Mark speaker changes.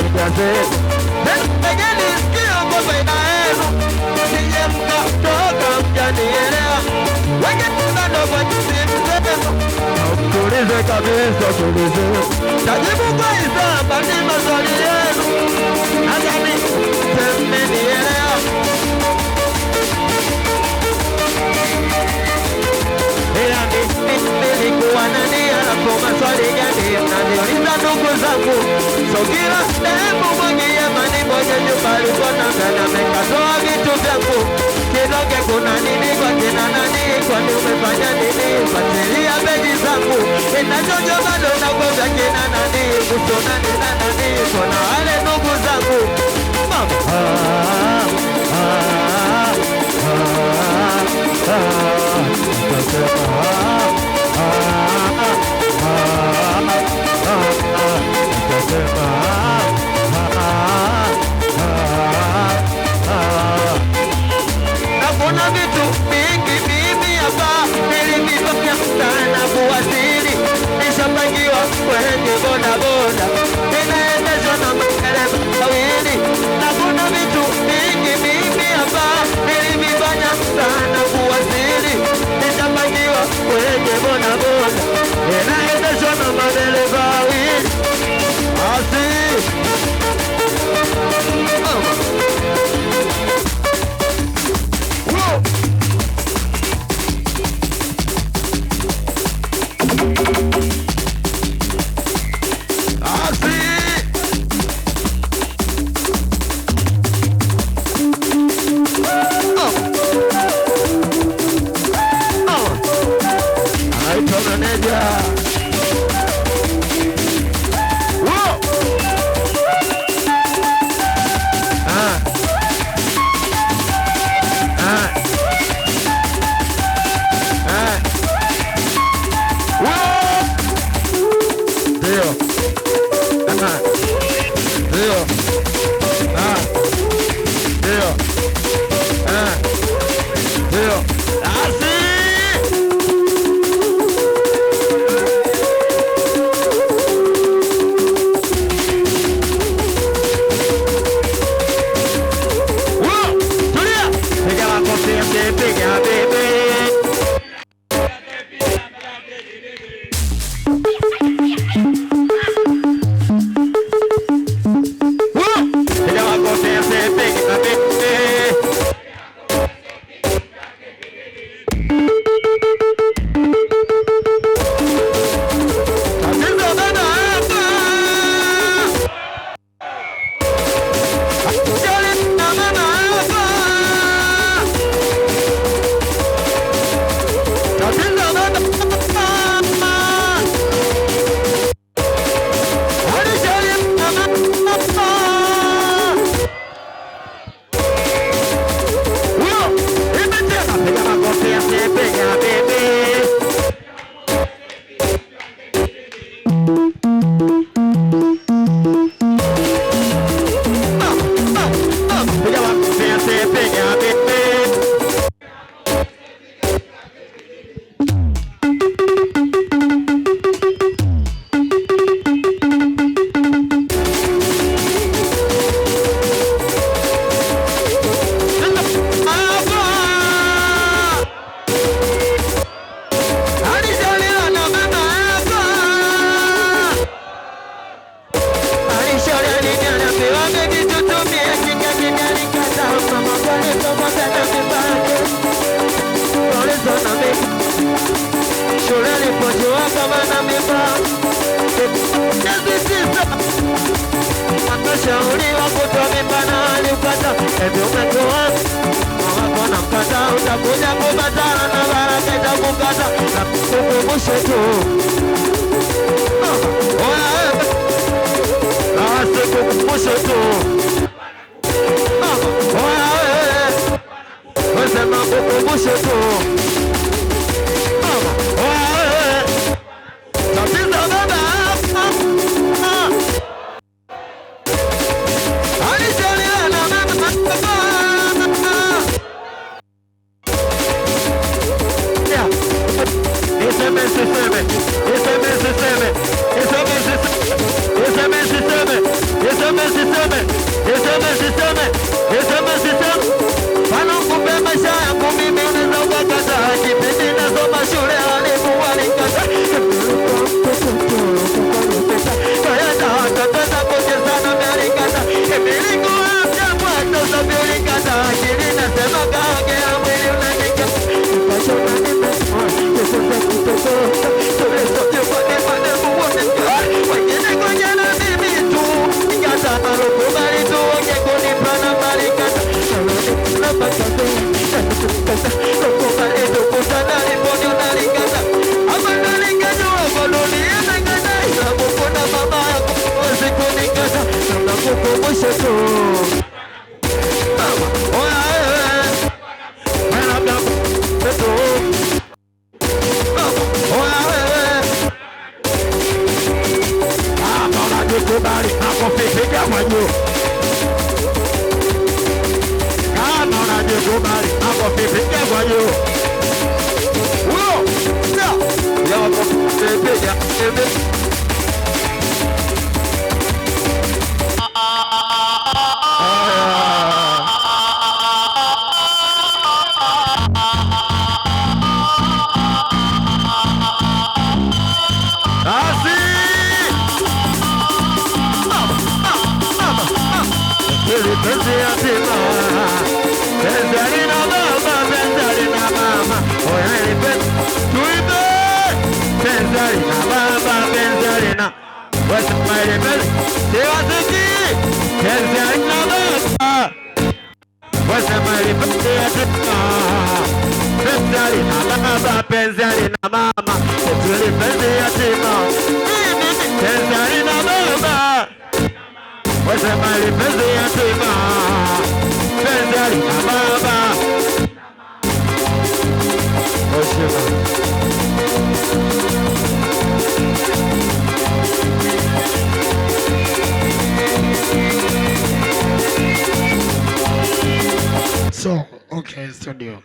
Speaker 1: nijaze. Pengine sikio kwa faida yenu, nije mkatoka mjanielewa. Wengine ndogo jinsi mzema, tulize kabisa tulize. Tajibu kwa isaba ni maswali yenu, nadhani mmenielewa. Nilikuwa nani alafu maswali gani mnaniuliza ndugu zangu? So kila sehemu mwagie mani moja nyumbani kwa nangana mekatoa vitu vyangu. Kidoge kuna nini kwa kina nani? Kwani umefanya nini? Fatilia begi zangu. Inachocho bado na kwa vya kina nani? Kuso nani na nani? Kuna wale ndugu zangu mama Nakuna vitu mingi mimi hapa nilivifanya sana kuwasili. Nishapangiwa kwenye boda boda, ninaendeshwa na madereva wawili. Nakuna vitu mingi mimi hapa nilivifanya sana kuwasili. Nishapangiwa kwenye boda boda, ninaendeshwa na madereva wawili. siseme, niseme siseme, niseme siseme. Bwana kupe maisha yangu mimi unaweza ukakataa. Kipindi nasoma shule walimu walikataa. Kayata watapenda kucheza na mialikata. Imilingu afya mwata usabiulikata. Akili nasema kaongea mwili unanika. Nikashona nimesma, nifunza kutokosa. Tulisote pande pande muwonika. Wengine kwenye na mimi tu. Nikata malukubali tu wenge kunipa na malikata. Na bakate, na nikukata. Lukubali tu kutana liponi unalikata. Hapa nalikata wako dunia mengana. Ila mukuna mama yako usiku nikata. Na kukumbusha tu. Oya kubali nakufikia kwa juu. Kama unajikubali nakufikia kwa juu. Penzi yatima, penzi alina baba, penzi alina mama. Oya penzi, tuibe. Penzi alina baba, penzi alina. Wasema ile penzi, siwasiki. Penzi alina baba. Wasema ile penzi yatima. Penzi alina baba, penzi alina mama. Penzi ile penzi yatima. Penzi alina baba. Wasema ile penzi yatima, penzi alina baba. Wasema
Speaker 2: so, okay, studio.